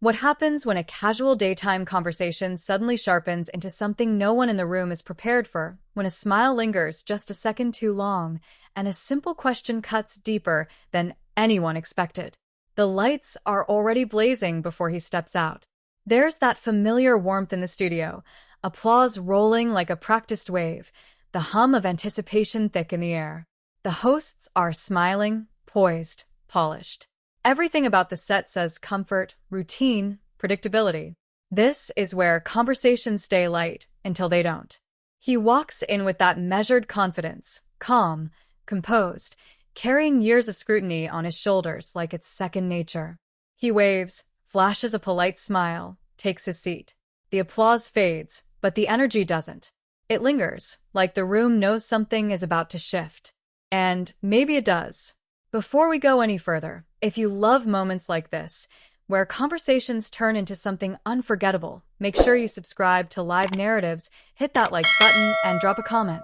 What happens when a casual daytime conversation suddenly sharpens into something no one in the room is prepared for, when a smile lingers just a second too long, and a simple question cuts deeper than anyone expected. The lights are already blazing before he steps out. There's that familiar warmth in the studio, applause rolling like a practiced wave, the hum of anticipation thick in the air. The hosts are smiling, poised, polished. Everything about the set says comfort, routine, predictability. This is where conversations stay light until they don't. He walks in with that measured confidence, calm, composed, carrying years of scrutiny on his shoulders like it's second nature. He waves, flashes a polite smile, takes his seat. The applause fades, but the energy doesn't. It lingers, like the room knows something is about to shift. And maybe it does. Before we go any further, if you love moments like this, where conversations turn into something unforgettable, make sure you subscribe to Live Narratives, hit that like button, and drop a comment.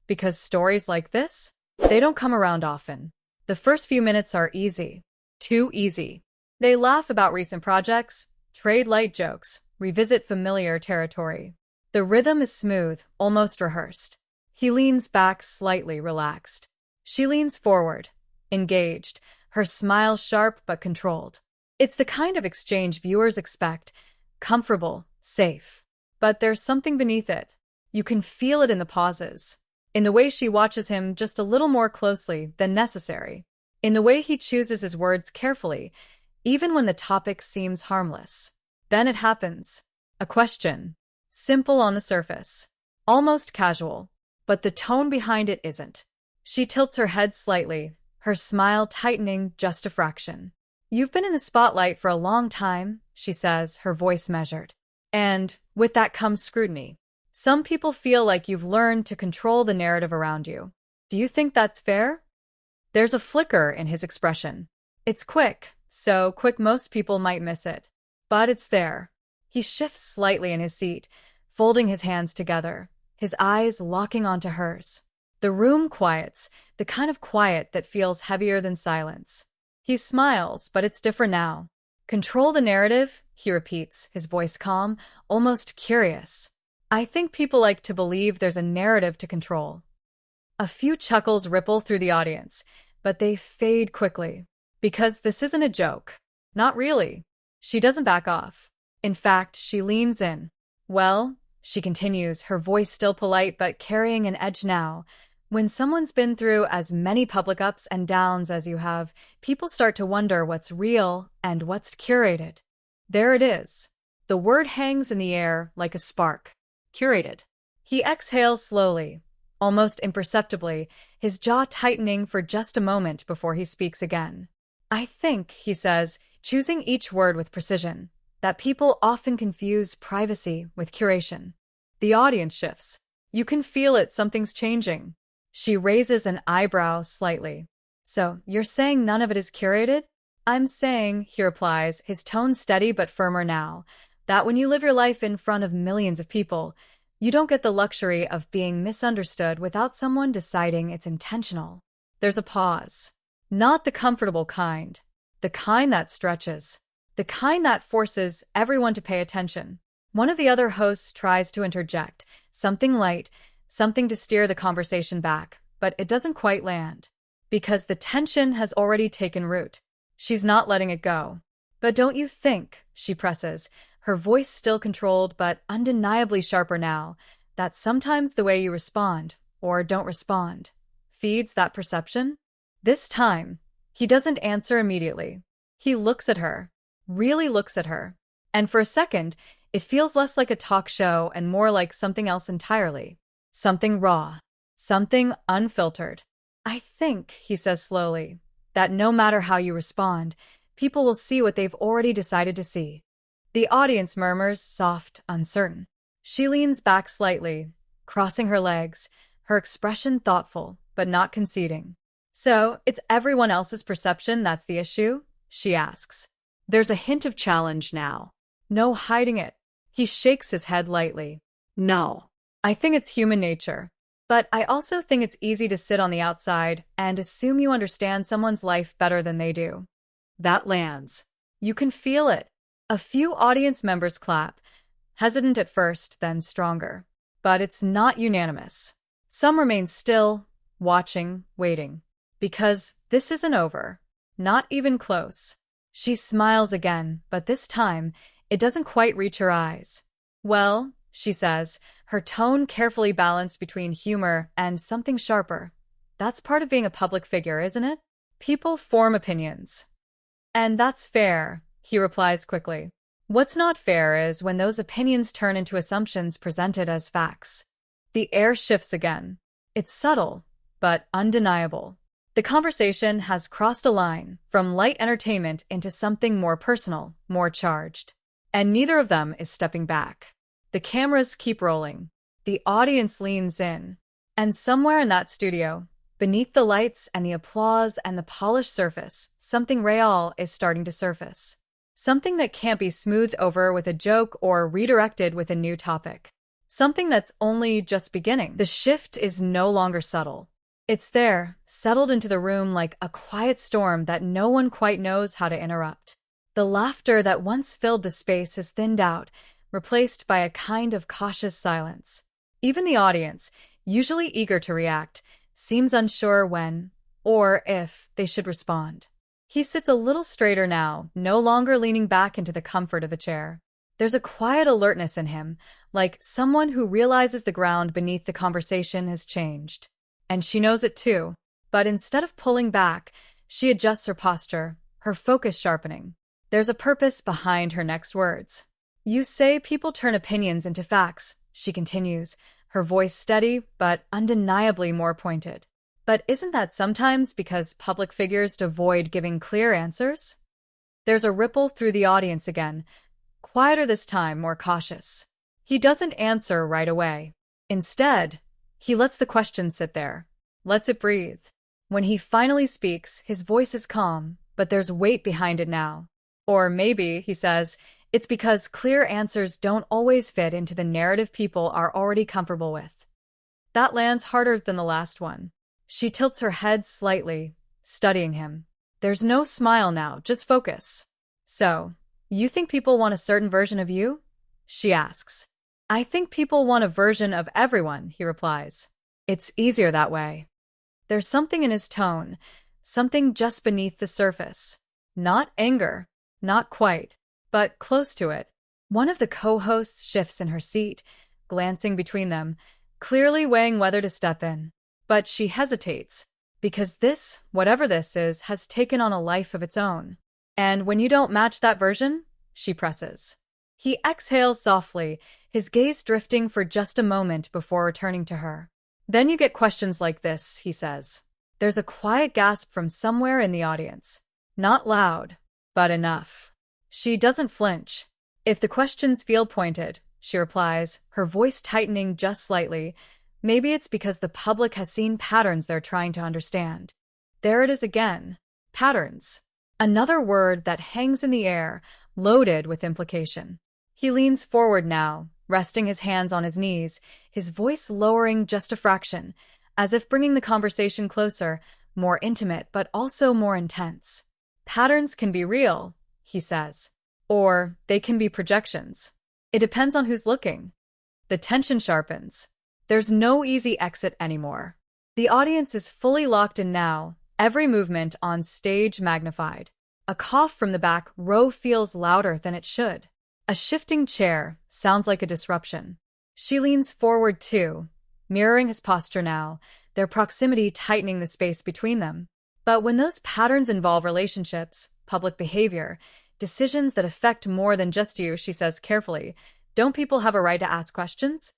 Because stories like this, they don't come around often. The first few minutes are easy. Too easy. They laugh about recent projects, trade light jokes, revisit familiar territory. The rhythm is smooth, almost rehearsed. He leans back slightly relaxed. She leans forward, engaged, her smile sharp but controlled. It's the kind of exchange viewers expect, comfortable, safe. But there's something beneath it. You can feel it in the pauses, in the way she watches him just a little more closely than necessary, in the way he chooses his words carefully, even when the topic seems harmless. Then it happens. A question. Simple on the surface. Almost casual. But the tone behind it isn't. She tilts her head slightly, her smile tightening just a fraction. "You've been in the spotlight for a long time," she says, her voice measured. "And with that comes scrutiny. Some people feel like you've learned to control the narrative around you. Do you think that's fair?" There's a flicker in his expression. It's quick, so quick most people might miss it. But it's there. He shifts slightly in his seat, folding his hands together, his eyes locking onto hers. The room quiets, the kind of quiet that feels heavier than silence. He smiles, but it's different now. "Control the narrative," he repeats, his voice calm, almost curious. "I think people like to believe there's a narrative to control." A few chuckles ripple through the audience, but they fade quickly. Because this isn't a joke. Not really. She doesn't back off. In fact, she leans in. "Well," she continues, her voice still polite but carrying an edge now, "when someone's been through as many public ups and downs as you have, people start to wonder what's real and what's curated." There it is. The word hangs in the air like a spark. Curated. He exhales slowly, almost imperceptibly, his jaw tightening for just a moment before he speaks again. "I think," he says, choosing each word with precision, "that people often confuse privacy with curation." The audience shifts. You can feel it, something's changing. She raises an eyebrow slightly. "So, you're saying none of it is curated?" "I'm saying," he replies, his tone steady but firmer now, "that when you live your life in front of millions of people, you don't get the luxury of being misunderstood without someone deciding it's intentional." There's a pause. Not the comfortable kind. The kind that stretches. The kind that forces everyone to pay attention. One of the other hosts tries to interject, something light, something to steer the conversation back, but it doesn't quite land. Because the tension has already taken root. She's not letting it go. "But don't you think," she presses, her voice still controlled but undeniably sharper now, "that sometimes the way you respond, or don't respond, feeds that perception?" This time, he doesn't answer immediately. He looks at her, really looks at her. And for a second, it feels less like a talk show and more like something else entirely. Something raw. Something unfiltered. "I think," he says slowly, "that no matter how you respond, people will see what they've already decided to see." The audience murmurs, soft, uncertain. She leans back slightly, crossing her legs, her expression thoughtful, but not conceding. "So, it's everyone else's perception that's the issue?" she asks. There's a hint of challenge now. No hiding it. He shakes his head lightly. "No. I think it's human nature. But I also think it's easy to sit on the outside and assume you understand someone's life better than they do." That lands. You can feel it. A few audience members clap, hesitant at first, then stronger. But it's not unanimous. Some remain still, watching, waiting. Because this isn't over. Not even close. She smiles again, but this time, it doesn't quite reach her eyes. Well, she says, her tone carefully balanced between humor and something sharper. That's part of being a public figure, isn't it? People form opinions. And that's fair, he replies quickly. What's not fair is when those opinions turn into assumptions presented as facts. The air shifts again. It's subtle, but undeniable. The conversation has crossed a line from light entertainment into something more personal, more charged. And neither of them is stepping back. The cameras keep rolling. The audience leans in. And somewhere in that studio, beneath the lights and the applause and the polished surface, something real is starting to surface. Something that can't be smoothed over with a joke or redirected with a new topic. Something that's only just beginning. The shift is no longer subtle. It's there, settled into the room like a quiet storm that no one quite knows how to interrupt. The laughter that once filled the space has thinned out, replaced by a kind of cautious silence. Even the audience, usually eager to react, seems unsure when, or if, they should respond. He sits a little straighter now, no longer leaning back into the comfort of a chair. There's a quiet alertness in him, like someone who realizes the ground beneath the conversation has changed. And she knows it too. But instead of pulling back, she adjusts her posture, her focus sharpening. There's a purpose behind her next words. You say people turn opinions into facts, she continues, her voice steady but undeniably more pointed. But isn't that sometimes because public figures avoid giving clear answers? There's a ripple through the audience again, quieter this time, more cautious. He doesn't answer right away. Instead, he lets the question sit there, lets it breathe. When he finally speaks, his voice is calm, but there's weight behind it now. Or maybe, he says, it's because clear answers don't always fit into the narrative people are already comfortable with. That lands harder than the last one. She tilts her head slightly, studying him. There's no smile now, just focus. So, you think people want a certain version of you? She asks. I think people want a version of everyone, he replies. It's easier that way. There's something in his tone, something just beneath the surface. Not anger, not quite, but close to it. One of the co-hosts shifts in her seat, glancing between them, clearly weighing whether to step in. But she hesitates, because this, whatever this is, has taken on a life of its own. And when you don't match that version, she presses. He exhales softly, his gaze drifting for just a moment before returning to her. Then you get questions like this, he says. There's a quiet gasp from somewhere in the audience. Not loud, but enough. She doesn't flinch. If the questions feel pointed, she replies, her voice tightening just slightly. Maybe it's because the public has seen patterns they're trying to understand. There it is again. Patterns. Another word that hangs in the air, loaded with implication. He leans forward now, resting his hands on his knees, his voice lowering just a fraction, as if bringing the conversation closer, more intimate but also more intense. Patterns can be real, he says. Or they can be projections. It depends on who's looking. The tension sharpens. There's no easy exit anymore. The audience is fully locked in now, every movement on stage magnified. A cough from the back row feels louder than it should. A shifting chair sounds like a disruption. She leans forward too, mirroring his posture now, their proximity tightening the space between them. But when those patterns involve relationships, public behavior, decisions that affect more than just you, she says carefully, don't people have a right to ask questions?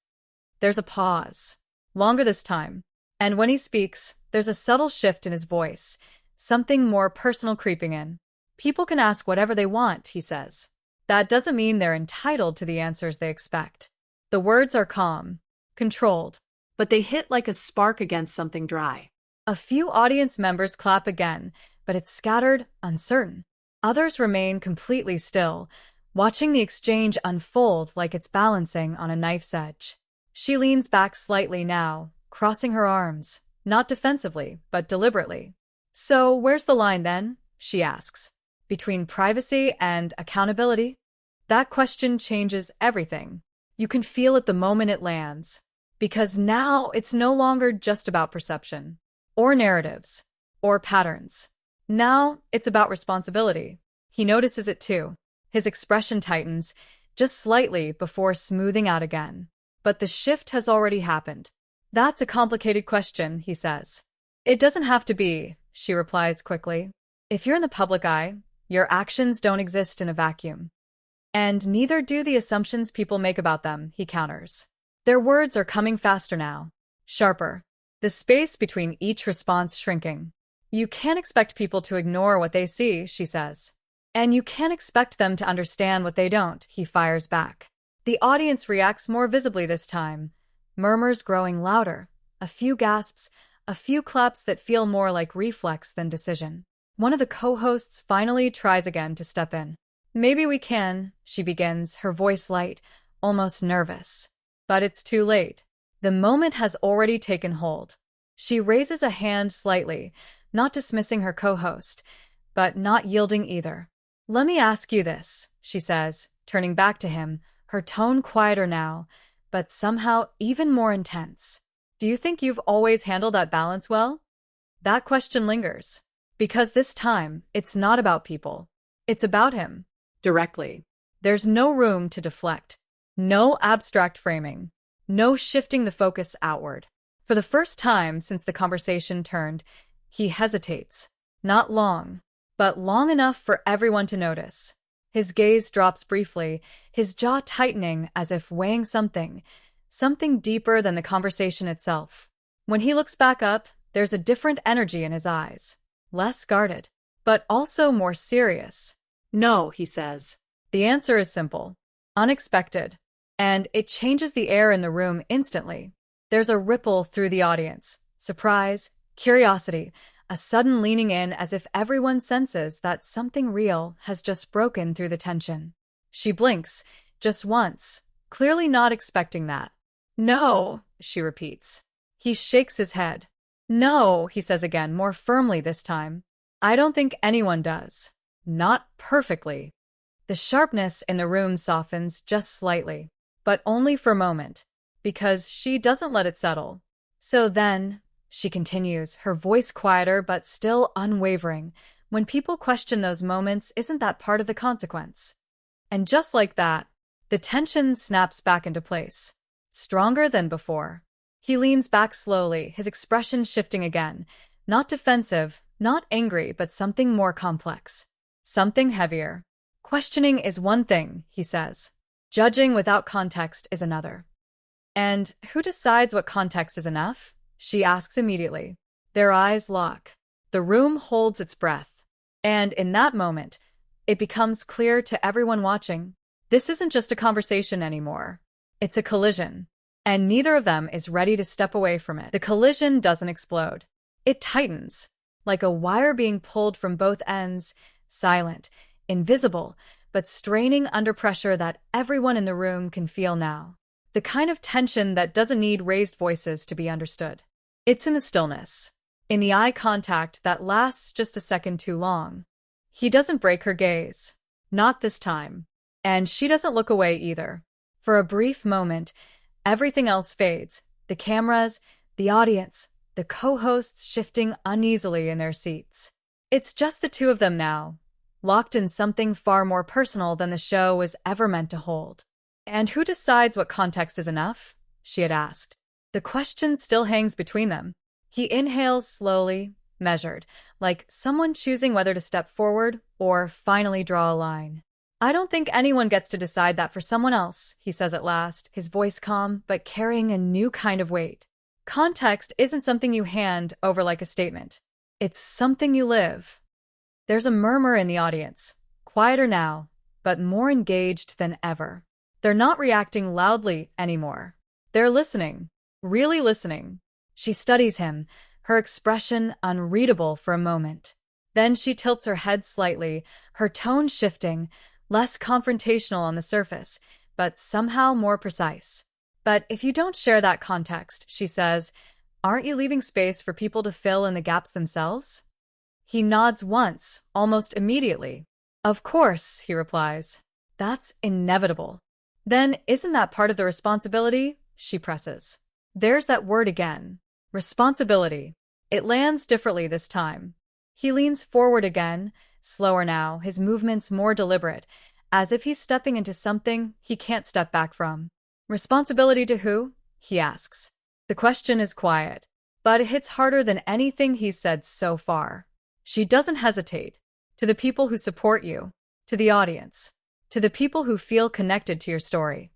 There's a pause, longer this time, and when he speaks, there's a subtle shift in his voice, something more personal creeping in. People can ask whatever they want, he says. That doesn't mean they're entitled to the answers they expect. The words are calm, controlled, but they hit like a spark against something dry. A few audience members clap again, but it's scattered, uncertain. Others remain completely still, watching the exchange unfold like it's balancing on a knife's edge. She leans back slightly now, crossing her arms, not defensively, but deliberately. So, where's the line then? She asks. Between privacy and accountability? That question changes everything. You can feel it the moment it lands. Because now it's no longer just about perception, or narratives, or patterns. Now it's about responsibility. He notices it too. His expression tightens, just slightly before smoothing out again. But the shift has already happened. That's a complicated question, he says. It doesn't have to be, she replies quickly. If you're in the public eye, your actions don't exist in a vacuum. And neither do the assumptions people make about them, he counters. Their words are coming faster now, sharper, the space between each response shrinking. You can't expect people to ignore what they see, she says. And you can't expect them to understand what they don't, he fires back. The audience reacts more visibly this time, murmurs growing louder, a few gasps, a few claps that feel more like reflex than decision. One of the co-hosts finally tries again to step in. Maybe we can, she begins, her voice light, almost nervous. But it's too late. The moment has already taken hold. She raises a hand slightly, not dismissing her co-host, but not yielding either. Let me ask you this, she says, turning back to him, her tone quieter now, but somehow even more intense. Do you think you've always handled that balance well? That question lingers. Because this time, it's not about people. It's about him. Directly. There's no room to deflect. No abstract framing. No shifting the focus outward. For the first time since the conversation turned, he hesitates. Not long, but long enough for everyone to notice. His gaze drops briefly, his jaw tightening as if weighing something deeper than the conversation itself. When he looks back up, there's a different energy in his eyes. Less guarded, but also more serious. No, he says. The answer is simple. Unexpected. And it changes the air in the room instantly. There's a ripple through the audience. Surprise, curiosity, a sudden leaning in as if everyone senses that something real has just broken through the tension. She blinks, just once, clearly not expecting that. No, she repeats. He shakes his head. No, he says again, more firmly this time. I don't think anyone does. Not perfectly. The sharpness in the room softens just slightly, but only for a moment, because she doesn't let it settle. So then, she continues, her voice quieter but still unwavering, when people question those moments, isn't that part of the consequence? And just like that, the tension snaps back into place, stronger than before. He leans back slowly, his expression shifting again, not defensive, not angry, but something more complex, something heavier. Questioning is one thing, he says. Judging without context is another. And who decides what context is enough? She asks immediately. Their eyes lock. The room holds its breath. And in that moment, it becomes clear to everyone watching. This isn't just a conversation anymore. It's a collision. And neither of them is ready to step away from it. The collision doesn't explode. It tightens, like a wire being pulled from both ends, silent, invisible, but straining under pressure that everyone in the room can feel now. The kind of tension that doesn't need raised voices to be understood. It's in the stillness, in the eye contact that lasts just a second too long. He doesn't break her gaze. Not this time. And she doesn't look away either. For a brief moment, everything else fades. The cameras, the audience, the co-hosts shifting uneasily in their seats. It's just the two of them now, locked in something far more personal than the show was ever meant to hold. And who decides what context is enough? She had asked. The question still hangs between them. He inhales slowly, measured, like someone choosing whether to step forward or finally draw a line. I don't think anyone gets to decide that for someone else, he says at last, his voice calm but carrying a new kind of weight. Context isn't something you hand over like a statement. It's something you live. There's a murmur in the audience, quieter now, but more engaged than ever. They're not reacting loudly anymore. They're listening, really listening. She studies him, her expression unreadable for a moment. Then she tilts her head slightly, her tone shifting, less confrontational on the surface, but somehow more precise. But if you don't share that context, she says, aren't you leaving space for people to fill in the gaps themselves? He nods once, almost immediately. Of course, he replies. That's inevitable. Then isn't that part of the responsibility? She presses. There's that word again. Responsibility. It lands differently this time. He leans forward again, slower now, his movements more deliberate, as if he's stepping into something he can't step back from. Responsibility to who? He asks. The question is quiet, but it hits harder than anything he's said so far. She doesn't hesitate. To the people who support you, to the audience, to the people who feel connected to your story.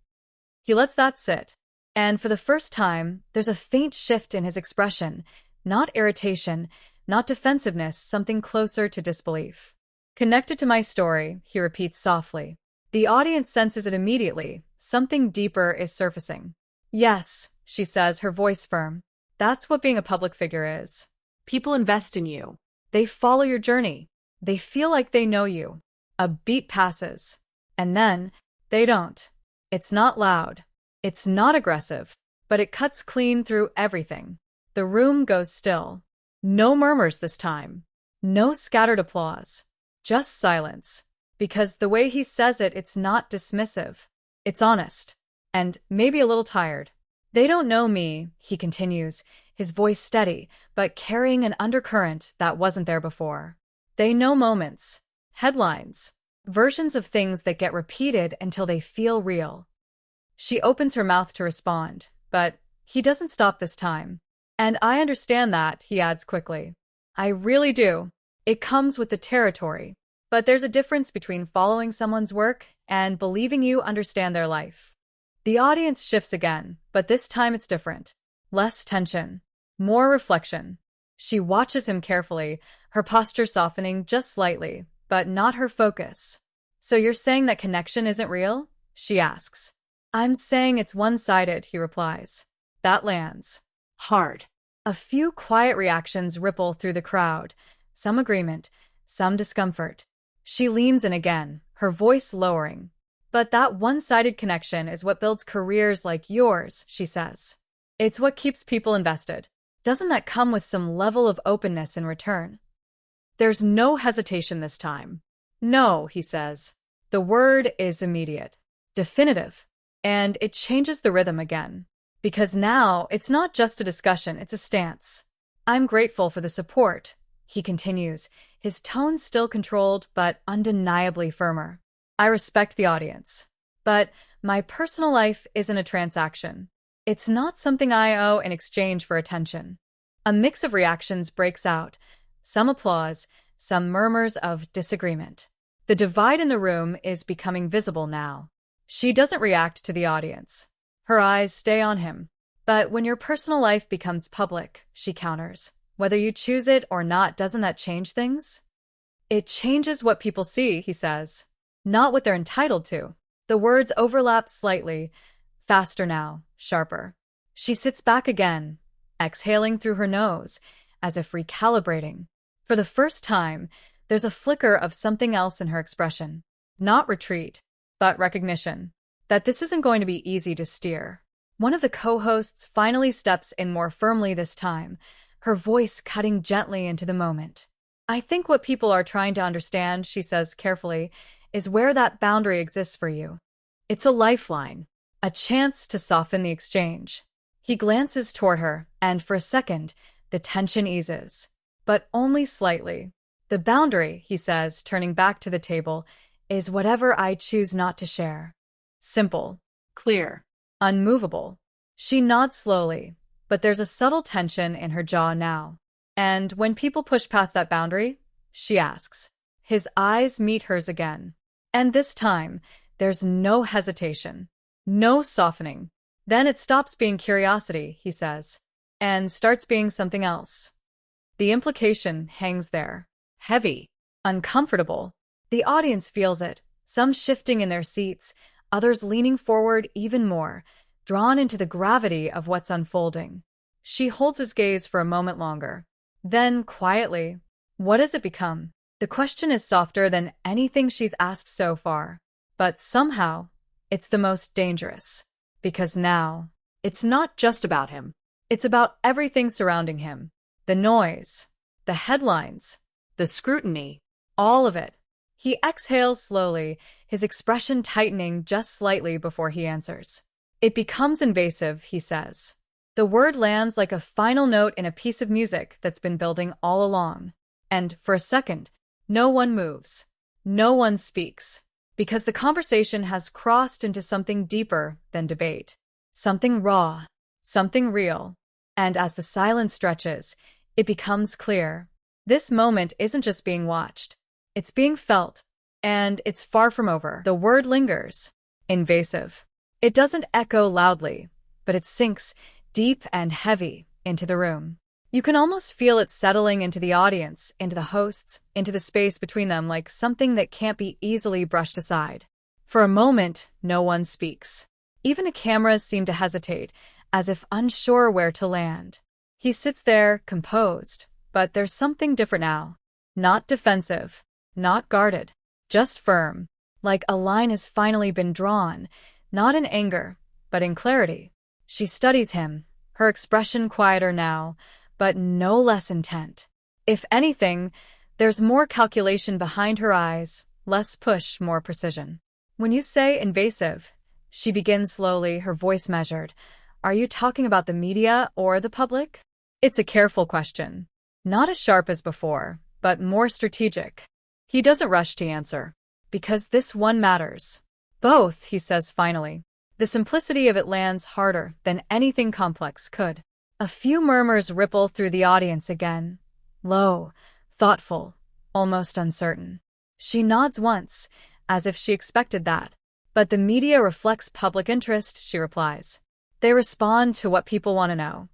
He lets that sit. And for the first time, there's a faint shift in his expression, not irritation, not defensiveness, something closer to disbelief. Connected to my story, he repeats softly. The audience senses it immediately. Something deeper is surfacing. Yes, she says, her voice firm. That's what being a public figure is. People invest in you. They follow your journey. They feel like they know you. A beat passes. And then, they don't. It's not loud. It's not aggressive. But it cuts clean through everything. The room goes still. No murmurs this time. No scattered applause. Just silence. Because the way he says it, it's not dismissive. It's honest. And maybe a little tired. They don't know me, he continues, his voice steady, but carrying an undercurrent that wasn't there before. They know moments, headlines, versions of things that get repeated until they feel real. She opens her mouth to respond, but he doesn't stop this time. And I understand that, he adds quickly. I really do. It comes with the territory. But there's a difference between following someone's work and believing you understand their life. The audience shifts again, but this time it's different. Less tension. More reflection. She watches him carefully, her posture softening just slightly, but not her focus. So you're saying that connection isn't real? She asks. I'm saying it's one-sided, he replies. That lands. Hard. A few quiet reactions ripple through the crowd. Some agreement, some discomfort. She leans in again, her voice lowering. But that one-sided connection is what builds careers like yours, she says. It's what keeps people invested. Doesn't that come with some level of openness in return? There's no hesitation this time. No, he says. The word is immediate, definitive, and it changes the rhythm again. Because now it's not just a discussion, it's a stance. I'm grateful for the support, he continues, his tone still controlled but undeniably firmer. I respect the audience. But my personal life isn't a transaction. It's not something I owe in exchange for attention. A mix of reactions breaks out, some applause, some murmurs of disagreement. The divide in the room is becoming visible now. She doesn't react to the audience. Her eyes stay on him. But when your personal life becomes public, she counters, whether you choose it or not, doesn't that change things? It changes what people see, he says, not what they're entitled to. The words overlap slightly, faster now, sharper. She sits back again, exhaling through her nose, as if recalibrating. For the first time, there's a flicker of something else in her expression. Not retreat, but recognition. That this isn't going to be easy to steer. One of the co-hosts finally steps in more firmly this time, her voice cutting gently into the moment. I think what people are trying to understand, she says carefully, is where that boundary exists for you. It's a lifeline, a chance to soften the exchange. He glances toward her, and for a second, the tension eases. But only slightly. The boundary, he says, turning back to the table, is whatever I choose not to share. Simple, clear, unmovable. She nods slowly, but there's a subtle tension in her jaw now. And when people push past that boundary, she asks. His eyes meet hers again. And this time, there's no hesitation, no softening. Then it stops being curiosity, he says, and starts being something else. The implication hangs there, heavy, uncomfortable. The audience feels it, some shifting in their seats, others leaning forward even more, drawn into the gravity of what's unfolding. She holds his gaze for a moment longer. Then, quietly, what has it become? The question is softer than anything she's asked so far. But somehow, it's the most dangerous. Because now, it's not just about him. It's about everything surrounding him. The noise, the headlines, the scrutiny, all of it. He exhales slowly, his expression tightening just slightly before he answers. It becomes invasive, he says. The word lands like a final note in a piece of music that's been building all along. And, for a second, no one moves. No one speaks. Because the conversation has crossed into something deeper than debate. Something raw. Something real. And as the silence stretches, it becomes clear. This moment isn't just being watched. It's being felt. And it's far from over. The word lingers. Invasive. It doesn't echo loudly, but it sinks deep and heavy into the room. You can almost feel it settling into the audience, into the hosts, into the space between them like something that can't be easily brushed aside. For a moment, no one speaks. Even the cameras seem to hesitate, as if unsure where to land. He sits there, composed, but there's something different now. Not defensive, not guarded, just firm, like a line has finally been drawn, not in anger, but in clarity. She studies him, her expression quieter now, but no less intent. If anything, there's more calculation behind her eyes, less push, more precision. When you say invasive, she begins slowly, her voice measured. Are you talking about the media or the public? It's a careful question. Not as sharp as before, but more strategic. He doesn't rush to answer. Because this one matters. Both, he says finally. The simplicity of it lands harder than anything complex could. A few murmurs ripple through the audience again. Low, thoughtful, almost uncertain. She nods once, as if she expected that. But the media reflects public interest, she replies. They respond to what people want to know.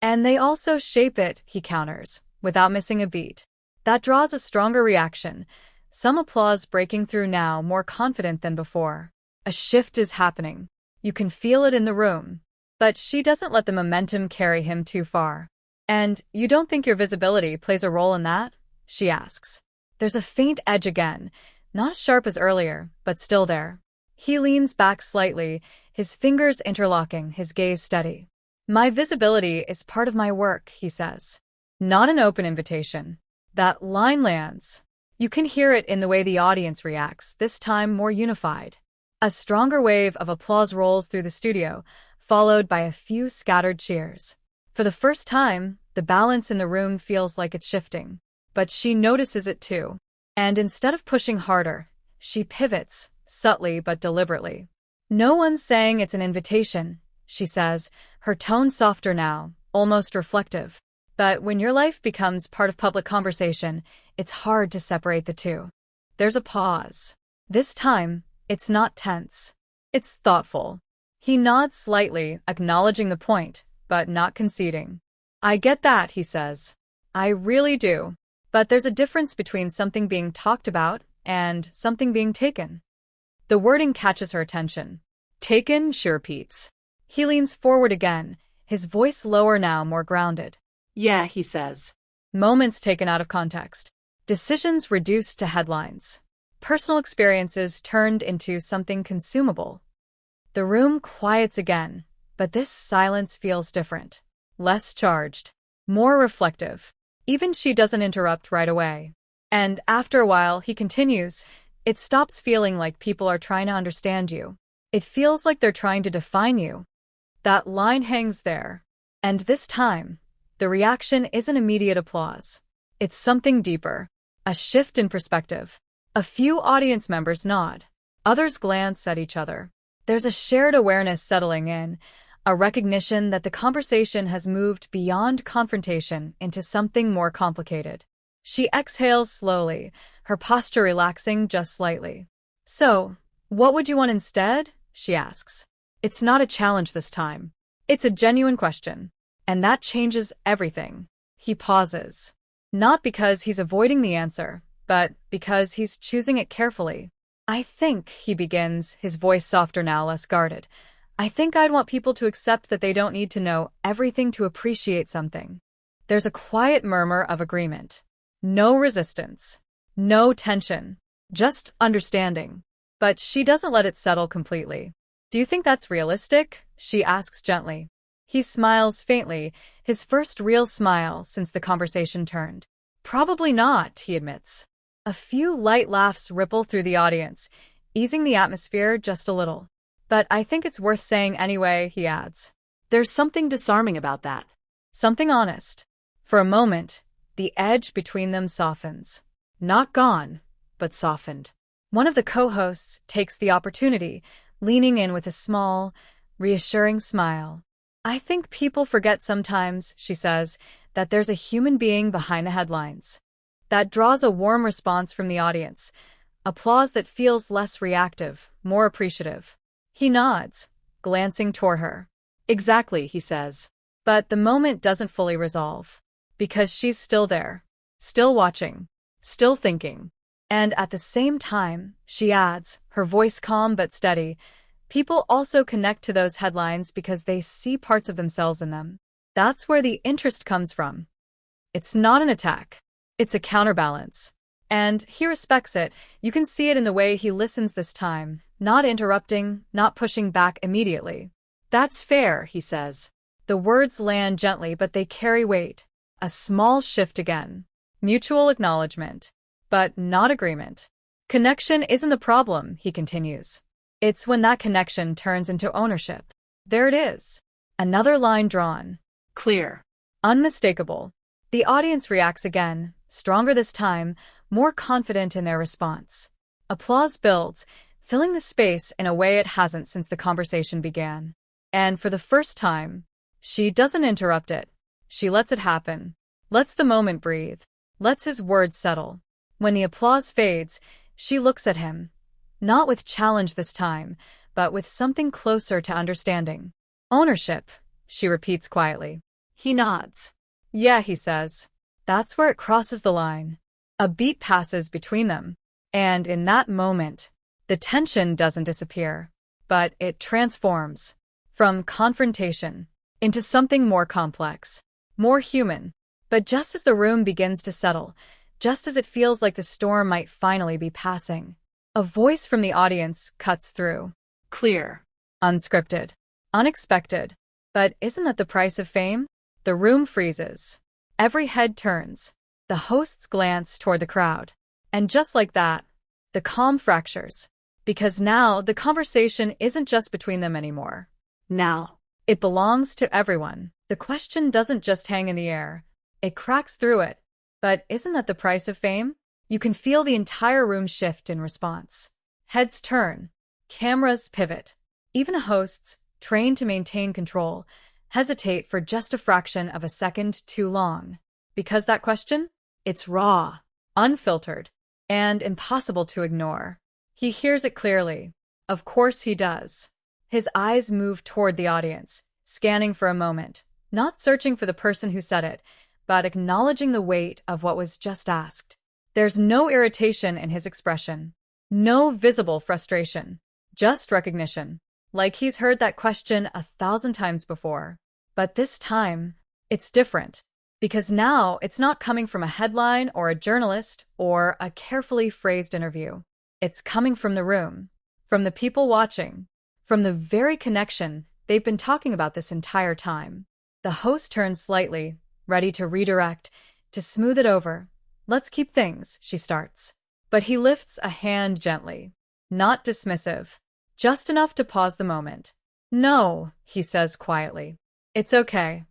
And they also shape it, he counters, without missing a beat. That draws a stronger reaction. Some applause breaking through now, more confident than before. A shift is happening. You can feel it in the room. But she doesn't let the momentum carry him too far. And you don't think your visibility plays a role in that? She asks. There's a faint edge again, not as sharp as earlier, but still there. He leans back slightly, his fingers interlocking, his gaze steady. My visibility is part of my work, he says. Not an open invitation. That line lands. You can hear it in the way the audience reacts, this time more unified. A stronger wave of applause rolls through the studio, followed by a few scattered cheers. For the first time, the balance in the room feels like it's shifting. But she notices it too. And instead of pushing harder, she pivots, subtly but deliberately. No one's saying it's an invitation, she says, her tone softer now, almost reflective. But when your life becomes part of public conversation, it's hard to separate the two. There's a pause. This time, it's not tense. It's thoughtful. He nods slightly, acknowledging the point, but not conceding. I get that, he says. I really do. But there's a difference between something being talked about and something being taken. The wording catches her attention. Taken, she repeats. He leans forward again, his voice lower now, more grounded. Yeah, he says. Moments taken out of context. Decisions reduced to headlines. Personal experiences turned into something consumable. The room quiets again, but this silence feels different. Less charged. More reflective. Even she doesn't interrupt right away. And after a while, he continues, it stops feeling like people are trying to understand you. It feels like they're trying to define you. That line hangs there. And this time, the reaction isn't immediate applause. It's something deeper. A shift in perspective. A few audience members nod. Others glance at each other. There's a shared awareness settling in, a recognition that the conversation has moved beyond confrontation into something more complicated. She exhales slowly, her posture relaxing just slightly. So, what would you want instead? She asks. It's not a challenge this time. It's a genuine question. And that changes everything. He pauses. Not because he's avoiding the answer, but because he's choosing it carefully. I think, he begins, his voice softer now, less guarded. I think I'd want people to accept that they don't need to know everything to appreciate something. There's a quiet murmur of agreement. No resistance. No tension. Just understanding. But she doesn't let it settle completely. Do you think that's realistic? She asks gently. He smiles faintly, his first real smile since the conversation turned. Probably not, he admits. A few light laughs ripple through the audience, easing the atmosphere just a little. But I think it's worth saying anyway, he adds. There's something disarming about that. Something honest. For a moment, the edge between them softens. Not gone, but softened. One of the co-hosts takes the opportunity, leaning in with a small, reassuring smile. I think people forget sometimes, she says, that there's a human being behind the headlines. That draws a warm response from the audience, applause that feels less reactive, more appreciative. He nods, glancing toward her. Exactly, he says. But the moment doesn't fully resolve. Because she's still there. Still watching. Still thinking. And at the same time, she adds, her voice calm but steady, people also connect to those headlines because they see parts of themselves in them. That's where the interest comes from. It's not an attack. It's a counterbalance. And he respects it. You can see it in the way he listens this time, not interrupting, not pushing back immediately. That's fair, he says. The words land gently, but they carry weight. A small shift again. Mutual acknowledgement. But not agreement. Connection isn't the problem, he continues. It's when that connection turns into ownership. There it is. Another line drawn. Clear. Unmistakable. The audience reacts again, stronger this time, more confident in their response. Applause builds, filling the space in a way it hasn't since the conversation began. And for the first time, she doesn't interrupt it. She lets it happen. Lets the moment breathe. Lets his words settle. When the applause fades, she looks at him. Not with challenge this time, but with something closer to understanding. Ownership, she repeats quietly. He nods. Yeah, he says. That's where it crosses the line. A beat passes between them. And in that moment, the tension doesn't disappear, but it transforms. From confrontation into something more complex, more human. But just as the room begins to settle, just as it feels like the storm might finally be passing, a voice from the audience cuts through. Clear. Unscripted. Unexpected. But isn't that the price of fame? The room freezes. Every head turns. The hosts glance toward the crowd. And just like that, the calm fractures. Because now the conversation isn't just between them anymore. Now, it belongs to everyone. The question doesn't just hang in the air. It cracks through it. But isn't that the price of fame? You can feel the entire room shift in response. Heads turn. Cameras pivot. Even hosts, trained to maintain control, hesitate for just a fraction of a second too long. Because that question? It's raw, unfiltered, and impossible to ignore. He hears it clearly. Of course he does. His eyes move toward the audience, scanning for a moment, not searching for the person who said it, but acknowledging the weight of what was just asked. There's no irritation in his expression, no visible frustration, just recognition, like he's heard that question 1,000 times before. But this time, it's different, because now it's not coming from a headline or a journalist or a carefully phrased interview. It's coming from the room, from the people watching. From the very connection they've been talking about this entire time. The host turns slightly, ready to redirect, to smooth it over. Let's keep things, she starts. But he lifts a hand gently. Not dismissive. Just enough to pause the moment. No, he says quietly. It's okay.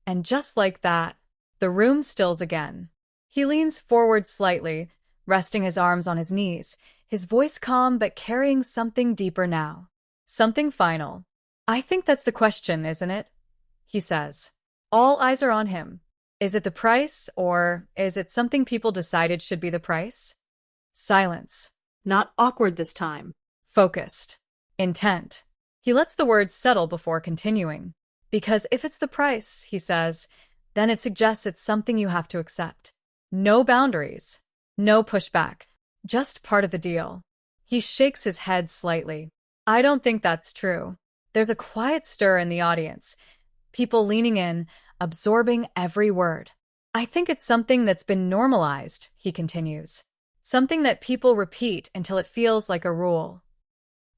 And just like that, the room stills again. He leans forward slightly, resting his arms on his knees, his voice calm but carrying something deeper now. Something final. I think that's the question, isn't it? He says. All eyes are on him. Is it the price, or is it something people decided should be the price? Silence. Not awkward this time. Focused. Intent. He lets the words settle before continuing. Because if it's the price, he says, then it suggests it's something you have to accept. No boundaries. No pushback. Just part of the deal. He shakes his head slightly. I don't think that's true. There's a quiet stir in the audience. People leaning in, absorbing every word. I think it's something that's been normalized, he continues. Something that people repeat until it feels like a rule.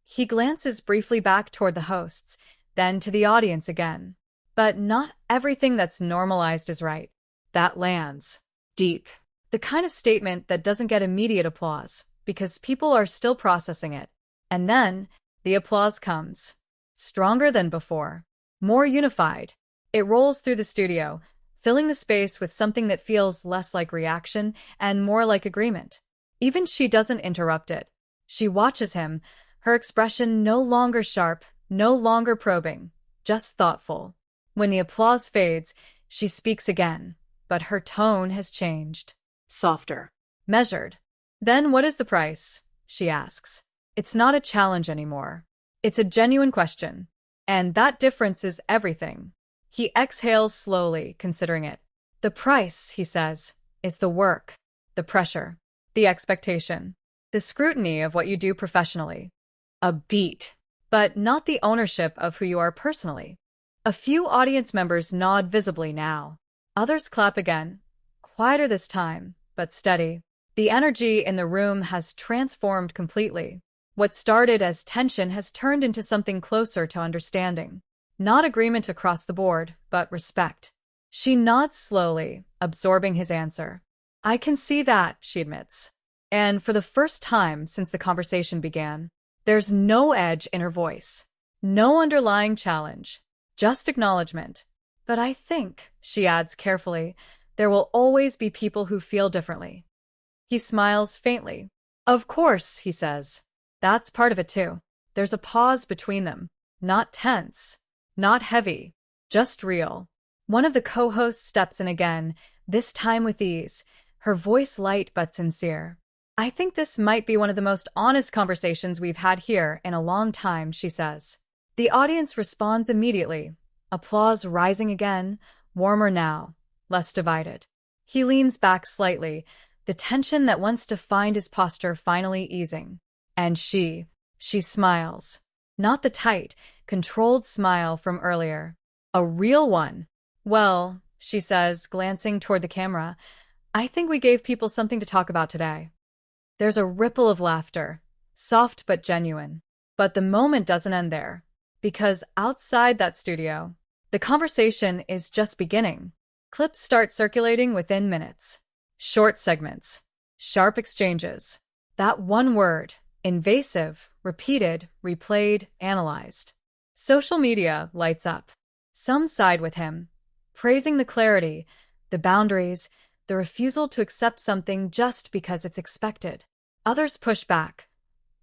He glances briefly back toward the hosts, then to the audience again. But not everything that's normalized is right. That lands. Deep. The kind of statement that doesn't get immediate applause because people are still processing it. And then the applause comes. Stronger than before. More unified. It rolls through the studio, filling the space with something that feels less like reaction and more like agreement. Even she doesn't interrupt it. She watches him, her expression no longer sharp, no longer probing, just thoughtful. When the applause fades, she speaks again, but her tone has changed. Softer. Measured. Then what is the price? She asks. It's not a challenge anymore. It's a genuine question. And that difference is everything. He exhales slowly, considering it. The price, he says, is the work, the pressure, the expectation, the scrutiny of what you do professionally. A beat, but not the ownership of who you are personally. A few audience members nod visibly now. Others clap again, quieter this time, but steady. The energy in the room has transformed completely. What started as tension has turned into something closer to understanding. Not agreement across the board, but respect. She nods slowly, absorbing his answer. I can see that, she admits. And for the first time since the conversation began, there's no edge in her voice. No underlying challenge. Just acknowledgement. But I think, she adds carefully, there will always be people who feel differently. He smiles faintly. Of course, he says. That's part of it too. There's a pause between them. Not tense. Not heavy. Just real. One of the co-hosts steps in again, this time with ease, her voice light but sincere. I think this might be one of the most honest conversations we've had here in a long time, she says. The audience responds immediately. Applause rising again, warmer now, less divided. He leans back slightly, the tension that once defined his posture finally easing. And she smiles. Not the tight, controlled smile from earlier. A real one. Well, she says, glancing toward the camera, I think we gave people something to talk about today. There's a ripple of laughter, soft but genuine. But the moment doesn't end there, because outside that studio, the conversation is just beginning. Clips start circulating within minutes. Short segments, sharp exchanges. That one word, invasive, repeated, replayed, analyzed. Social media lights up. Some side with him, praising the clarity, the boundaries, the refusal to accept something just because it's expected. Others push back,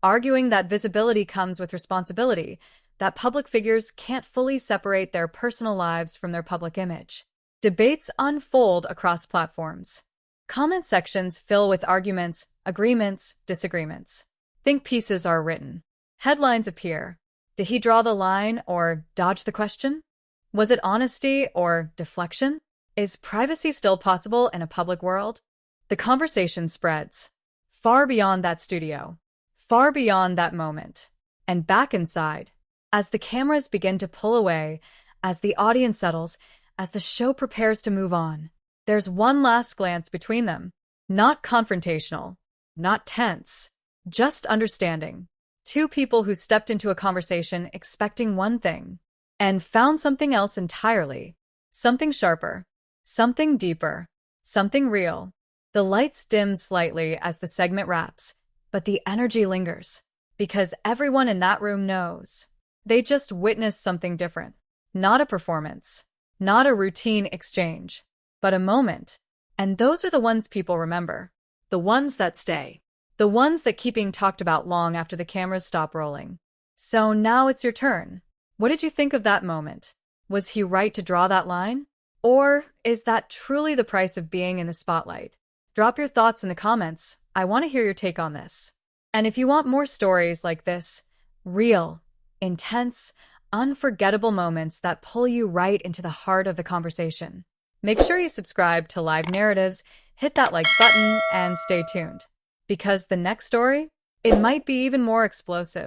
arguing that visibility comes with responsibility, that public figures can't fully separate their personal lives from their public image. Debates unfold across platforms. Comment sections fill with arguments, agreements, disagreements. Think pieces are written. Headlines appear. Did he draw the line or dodge the question? Was it honesty or deflection? Is privacy still possible in a public world? The conversation spreads. Far beyond that studio. Far beyond that moment. And back inside. As the cameras begin to pull away, as the audience settles, as the show prepares to move on, there's one last glance between them. Not confrontational. Not tense. Just understanding. Two people who stepped into a conversation expecting one thing and found something else entirely. Something sharper. Something deeper. Something real. The lights dim slightly as the segment wraps, but the energy lingers because everyone in that room knows. They just witnessed something different. Not a performance. Not a routine exchange. But a moment. And those are the ones people remember. The ones that stay. The ones that keep being talked about long after the cameras stop rolling. So now it's your turn. What did you think of that moment? Was he right to draw that line? Or is that truly the price of being in the spotlight? Drop your thoughts in the comments. I want to hear your take on this. And if you want more stories like this, real, intense, unforgettable moments that pull you right into the heart of the conversation, make sure you subscribe to Live Narratives, hit that like button, and stay tuned. Because the next story, it might be even more explosive.